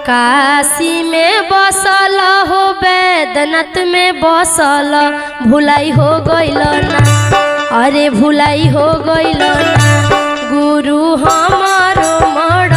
काशी में बसल हो बैद्यनाथ में बसल भुलाई हो गइल ना अरे भुलाई हो गइल ना गुरु हमारो मर